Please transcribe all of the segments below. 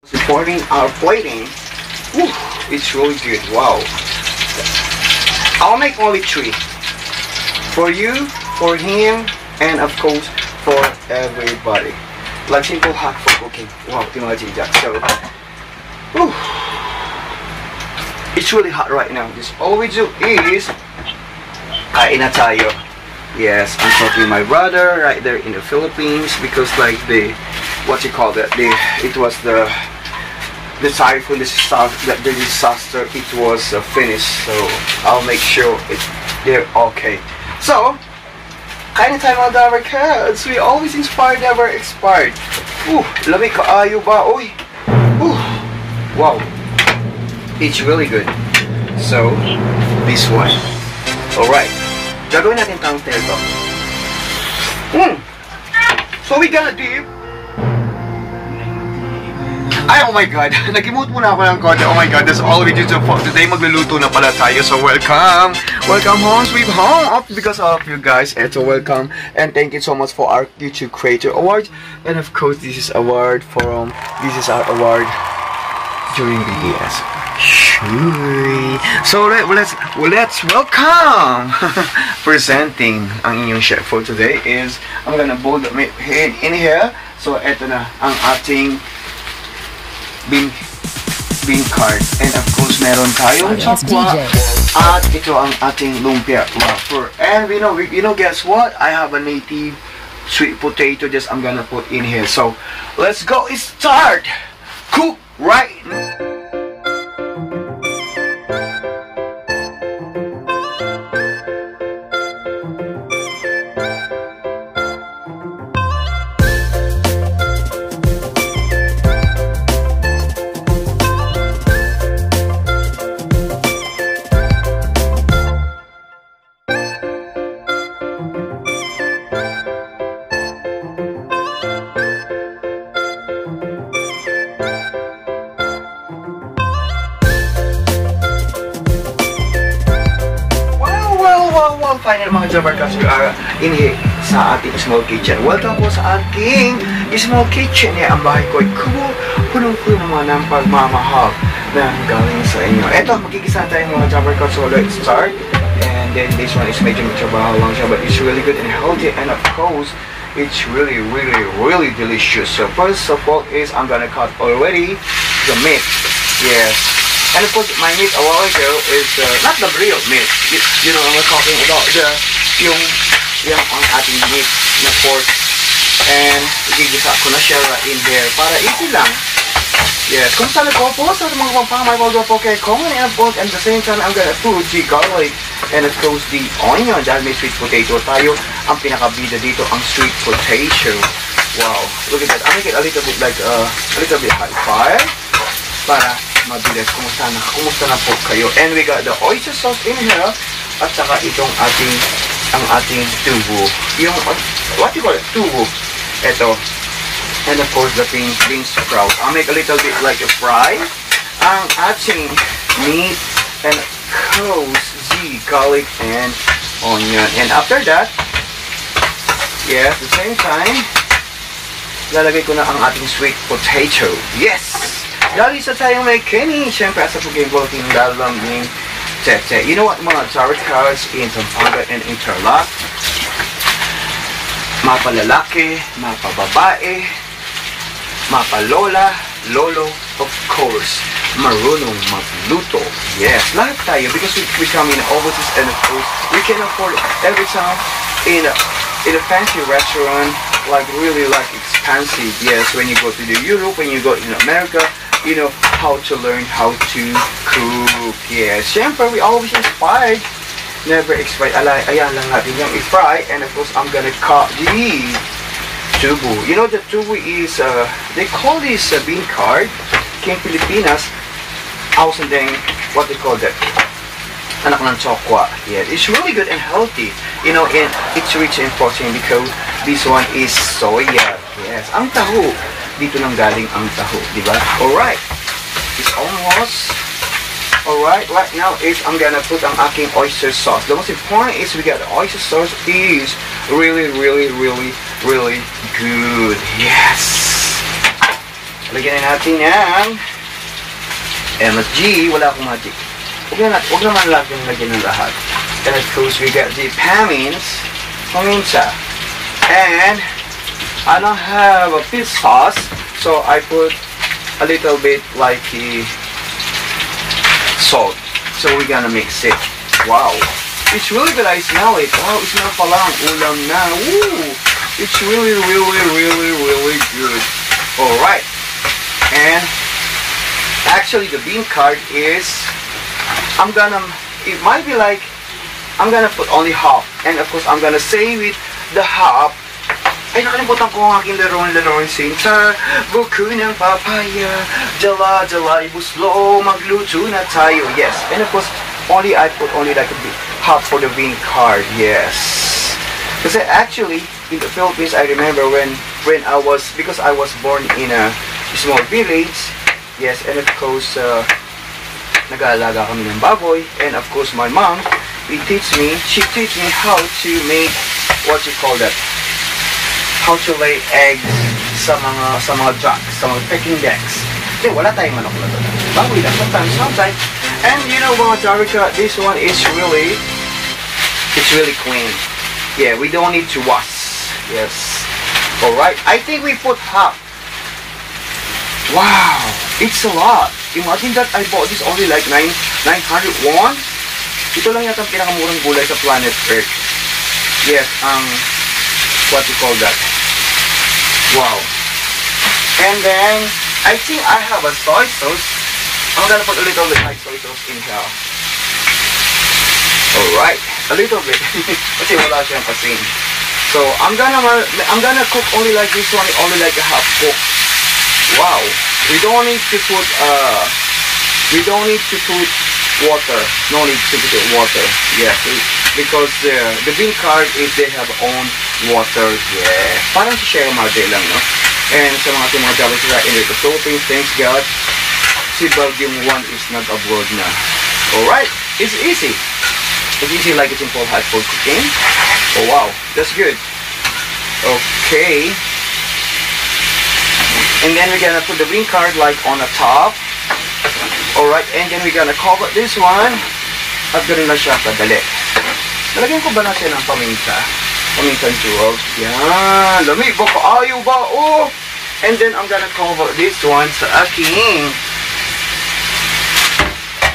Supporting our plating. Woo, it's really good. Wow. I'll make only 3. For you, for him, and of course for everybody. Like simple hack for cooking. Wow, imagine that. So, woo. It's really hot right now. This all we do is kain na tayo. Yes, I'm talking to my brother right there in the Philippines because like the what you call that? It was the typhoon, the disaster. It was finished, so I'll make sure they're okay. So, kain na tayo mga Dabber Cats. We always inspired, never expired. Lamig kaayo ba? Uy! Wow! It's really good. So, this one. Alright. Gagawin natin tang to. So, we gonna dip. Ay, oh my god. Nag-emote muna ako ng konti. Oh my god, that's all we do for today. Magluluto na pala tayo. So, welcome. Welcome home, sweet home. Because of you guys. Eto, welcome. And thank you so much for our YouTube Creator Award. And of course, this is our award during BDS. Sure. So, let's welcome. Presenting ang inyong chef for today is, I'm gonna boil the meat in here. So, eto na ang ating bean card, and of course meron tayong chokwa at ito ang ating lumpia wrapper. And you know guess what, I have a native sweet potato just I'm gonna put in here. So let's go start cook right now. Final mga Dabber Cats, we are in here sa ating small kitchen. Welcome po sa aking small kitchen. Ang bahay ko ay punong-puno naman ng pagmamahal na galing sa inyo. Eto, magkikisa tayo mga Dabber Cats. So let's start. And then this one is medyo trabaho lang siya, but it's really good and healthy. And of course, it's really delicious. So first of all is I'm gonna cut already the meat. Yes. And of course, my meat a while ago is not the real meat. You know, I'm talking about yung ang ating meat na pork. And igigisa ko na siya in here para easy lang. Yes, kung saan ko po sa mga pampamay ko po kay common and pork, and the same time I'm gonna put the garlic and of course the onion dahil may sweet potato tayo. Ang pinakabida dito ang sweet potato. Wow, look at that. I make it a little bit like a little bit high fire para mabilis. Kumusta na po kayo? And we got the oyster sauce in here at saka itong ang ating tubo. Yung what you call it? Tubo. Ito. And of course the bean sprout. I'll make a little bit like a fry. Ang ating meat and course the garlic and onion. And after that, yes, at the same time, lalagay ko na ang ating sweet potato. Yes! Dali sa tayong may Kenny. Siyempre, asa po game voting dalam ng tete. You know what, mga Dabber Cats in Pampanga and Interlock? Mapalalaki, mapababae, mapalola, lolo, of course, marunong magluto. Yes, lahat tayo because we come in overseas and of course, we can afford every time in a fancy restaurant, like really like expensive. Yes, when you go to the Europe, when you go in America, you know how to learn how to cook. Yes, syempre we always inspired, never expired. Ayan lang natin yung i-fry, and of course I'm gonna cut the tubo. You know the tubo is they call this bean card in Pilipinas. Ausandeng, what they call that? Anak ng chokwa. Yes, it's really good and healthy. You know, and it's rich in protein because this one is soya. Yes, ang taho. Dito nang galing ang taho, di ba? Alright, it's almost alright. Right now is I'm gonna put ang aking oyster sauce. The most important is we got the oyster sauce is really good. Yes. Lagyan na natin ng MSG. Wala akong magic. Huwag naman lagyan ng lahat. And of course, we got the paminta. And I don't have a fish sauce, so I put a little bit like the salt. So we're gonna mix it. Wow. It's really good. I smell it. Wow, it's not palang ulam na. Woo! It's really good. Alright. And actually the bean curd is, it might be like, I'm gonna put only half. And of course, I'm gonna save it, the half. Ay, nakalimutan ko ang aking laruan sa buko ng papaya. Dala, ibuslo, magluto na tayo. Yes. And of course, I put only like a bit, half for the bean curd. Yes. Because actually, in the Philippines, I remember when because I was born in a small village. Yes, and of course, nag-aalaga kami ng baboy. And of course, my mom, she teach me how to make, what you call that? How to lay eggs sa mga ducks, sa mga pecking ducks. Kasi wala tayong manok na doon. Baboy lang, sometimes. And you know mga Jarika, this one is really clean. Yeah, we don't need to wash. Yes. Alright, I think we put half. Wow, it's a lot. Imagine that I bought this only like 900 won. Ito lang yata ang pinakamurang gulay sa planet Earth. Yes, what you call that? Wow. And then, I think I have a soy sauce. I'm gonna put a little bit of soy sauce in here. Alright, a little bit. Kasi wala siyang pasin. So, I'm gonna cook only like this one, only like a half cook. Wow. We don't need to put water. No need to put water. Yes, because the bean curd is they have own water. Yeah. Parang si Share Madre lang, no? And sa mga Jawas na in the Philippines, thanks God, si Belgium 1 is nag-abroad na. Alright, it's easy. It's easy like a simple hot food cooking. Oh wow, that's good. Okay. And then we're gonna put the bean curd like on the top. Alright, and then we're gonna cover this one. At ganun na siya kadali. Nalagyan ko ba na siya ng paminta? Pamintang jewels. Yan. Lamig ba ko? Ayaw ba? Oh! And then I'm gonna cover this one sa aking.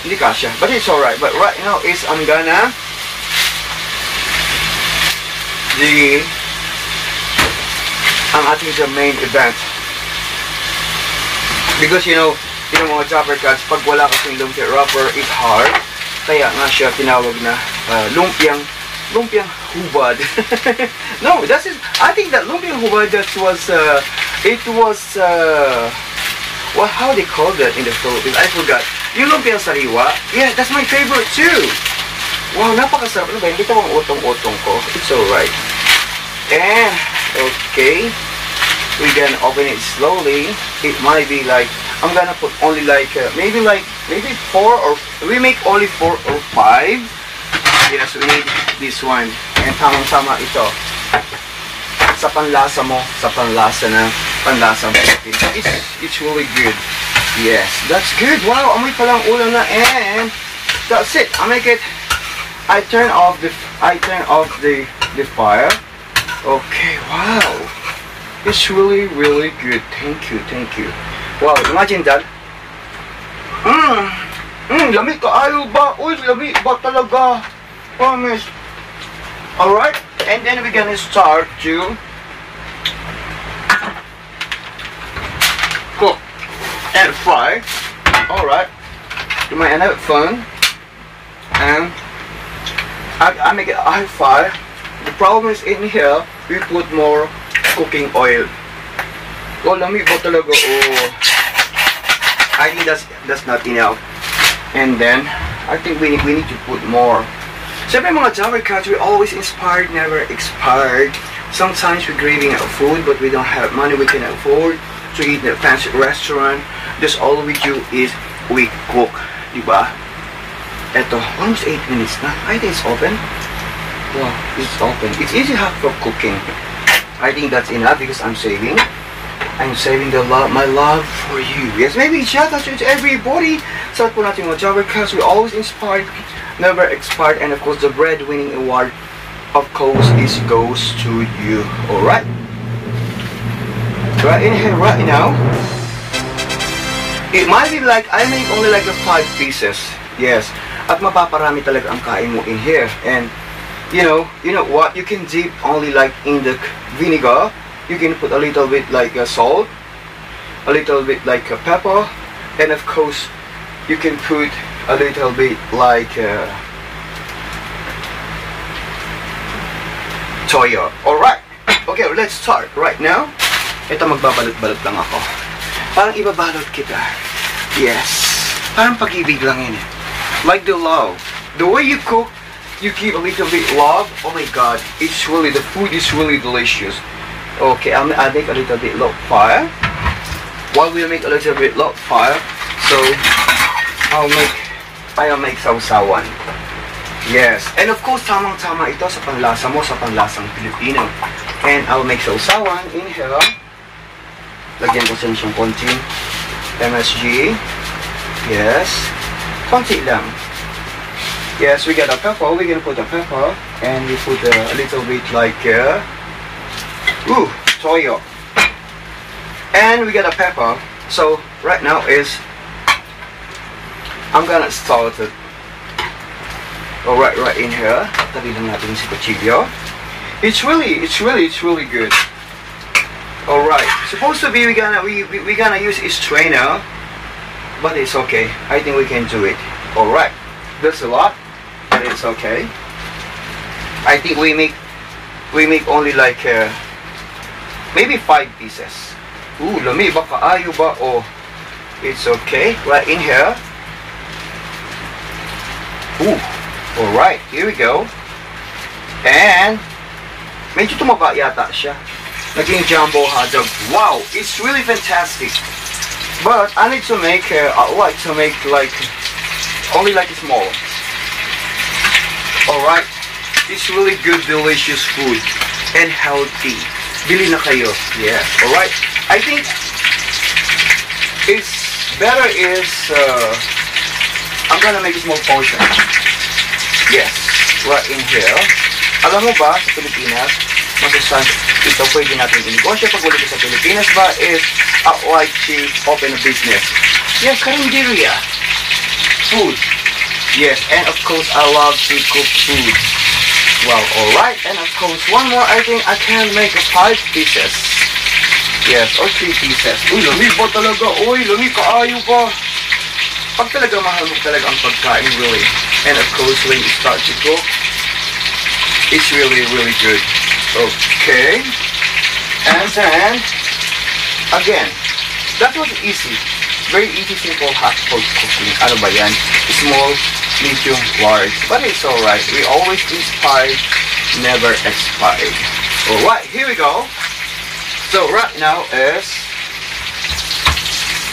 Hindi kasya. But it's alright. But right now is I'm gonna ang ating sa main event. Because you know mga chopper cuts, pag wala kasing lumpia wrapper, it's hard. Kaya nga siya tinawag na lumpiang hubad. No, I think that lumpiang hubad well, how they call that in the Philippines? I forgot. Yung lumpiang sariwa, yeah, that's my favorite too. Wow, napakasarap. Ano ba? Hindi ko ang utong-utong ko. It's alright. And, okay. We're gonna open it slowly. It might be like, I'm gonna put only like, maybe 4 or, we make only 4 or 5. Yes, we need this one. And tamang-tama ito. Sa panlasa mo, sa panlasa mo. It's really good. Yes, that's good. Wow, amoy palang ulam na. And, that's it. I turn off the fire. Okay, wow. It's really good. Thank you. Wow, imagine that. Lamig ka ayaw ba? Uy, lamig ba talaga? Promise. Alright, and then we're gonna start to cook and fry. Alright, to my another phone. And I make it high fire. The problem is in here, we put more cooking oil. Oh, lamig ba talaga? Oh, I think that's not enough. And then I think we need to put more. Siyempre mga Java Cats, we always inspired, never expired. Sometimes we're craving our food, but we don't have money we can afford to eat in a fancy restaurant. Just all we do is we cook, diba? Eto, almost 8 minutes na. I think it's open. Wow, it's open. It's easy half for cooking. I think that's enough because I'm saving. I'm saving my love for you. Yes, maybe shout out to everybody. Sa po natin mga job because we always inspired, never expired, and of course the breadwinning award, of course, goes to you. Alright? Right in here, right now. It might be like I make only like a 5 pieces. Yes. At mapaparami talaga ang kain mo in here. And you know what? You can dip only like in the vinegar. You can put a little bit like salt, a little bit like pepper, and of course you can put a little bit like toyo. Alright, okay, let's start right now. Ito, magbabalot-balot lang ako. Parang ibabalot kita. Yes, parang pag-ibig lang yun. Like the love. The way you cook, you give a little bit love. Oh my god, the food is really delicious. Okay, I'll make a little bit low fire. While we make a little bit low fire, so I'll make sausawan. Yes, and of course, tamang-tama ito sa panlasa mo, sa panlasang Pilipino. And I'll make sausawan in here. Lagyan ko siya siyang konting MSG. Yes, konti lang. Yes, we got a pepper. We're gonna put a pepper, and we put a little bit like toyo. And we got a pepper. So right now I'm gonna start it. Alright, right in here. Tabi lang natin si kutsilyo. It's really good. Alright. Supposed to be we gonna use a strainer, but it's okay. I think we can do it. Alright. That's a lot, but it's okay. I think we make only like maybe 5 pieces. Ooh, lami ba kaayo ba? Oh, it's okay. Right in here. Ooh, alright, here we go. And medyo tumaba yata siya. Naging jumbo hot dog. Wow, it's really fantastic. But I need to make I like to make like only like small. Alright, it's really good, delicious food and healthy. Bili na kayo. Yes. Alright. I think it's better I'm gonna make a small portion. Yes. Right in here. Alam mo ba, sa Pilipinas, ito pwede natin inegosyo pag ulit sa Pilipinas ba is like to open a business. Yes, karinderya. Food. Yes, and of course I love to cook food. Well, alright, and of course, one more, I think I can make 5 pieces. Yes, or 3 pieces. Uy, lami ba talaga? Uy, lami kaayo ba? Pag talaga mahal mo talaga ang pagkain, really. And of course, when you start to cook, it's really good. Okay. And then, again, that was easy. Very easy, simple, hot pot cooking. Ano ba yan? Small, medium, large. But it's alright. We always inspired, never expired. Alright, here we go. So right now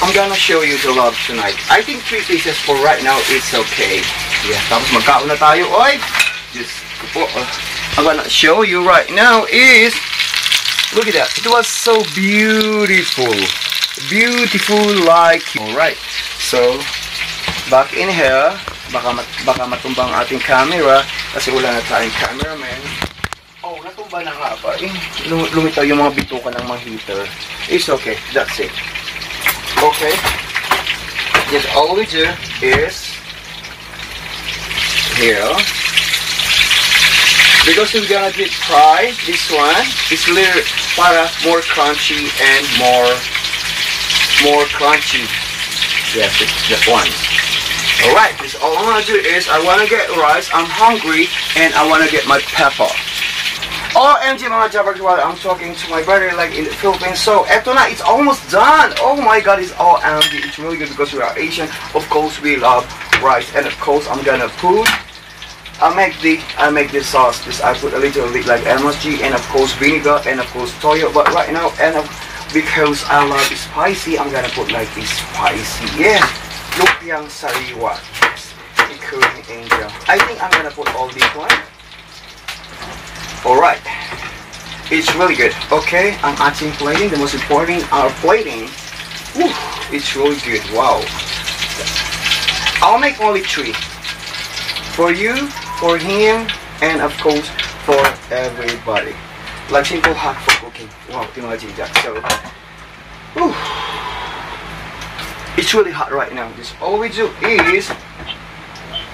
I'm gonna show you the love tonight. I think 3 pieces for right now is okay. Yeah, tapos magkaon na tayo, oy! Just po. I'm gonna show you right now is, look at that. It was so beautiful. Beautiful like. Alright, so back in here. Baka matumbang ating camera kasi wala na tayong cameraman. Oh, natumba na nga ba? Lumitaw yung mga bituka ng mga heater. It's okay, that's it. Okay. Just all we do is here, because we're gonna deep fry this one. It's little para more crunchy and more crunchy. Yes, it's that one. Alright, this all I'm gonna do is I wanna get rice, I'm hungry, and I wanna get my pepper. OMG mga Jabbers, while I'm talking to my brother like in the Philippines. So, eto na, it's almost done. Oh my god, it's all OMG. It's really good because we are Asian. Of course, we love rice. And of course, I'm gonna put, I make this sauce. I put a little bit like MSG and of course vinegar and of course toyo. But right now, because I love spicy, I'm gonna put like this spicy. Yeah, lumpiang sariwa. Yes, including angel. I think I'm gonna put all this one. Alright, It's really good. Okay, ang ating plating, the most important, our plating. Woo, it's really good. Wow. I'll make only 3. For you, for him, and of course, for everybody. Like simple hack for cooking. Wow, imagine that. So, woo. It's really hot right now. This all we do is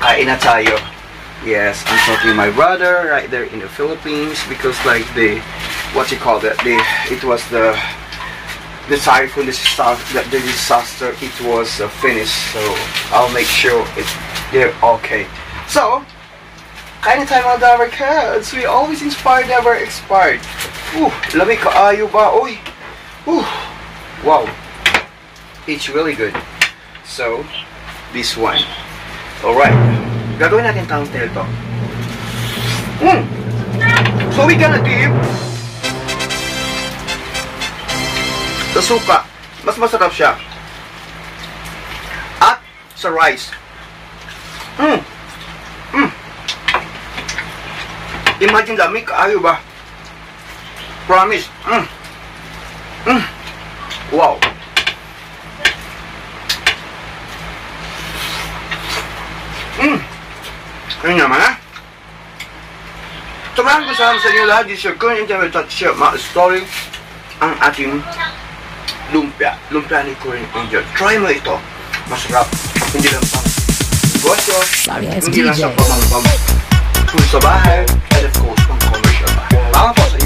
kain na tayo. Yes, I'm talking to my brother right there in the Philippines because like the what you call that? It was the typhoon, the disaster. It was finished, so I'll make sure they're okay. So, kain na tayo mga Dabber Cats. We always inspire, never expired. Lamig kaayo ba? Uy. Wow. It's really good. So, this one. Alright. Gagawin natin tangtel to. So we gonna dip sa suka. Mas masarap siya. At sa rice. Imagine lamig kaayo ba? Promise. Wow. Ayun naman ha. Tumahan ko sa inyo lahat. This is your current internet to share my story. Ang ating lumpia. Lumpia ni Korean Angel. Try mo ito. Masarap. Hindi lang pang negosyo. Hindi lang sa pamangpam. Kung sa bahay. And of course, pang commercial bahay. Tama po sa inyo.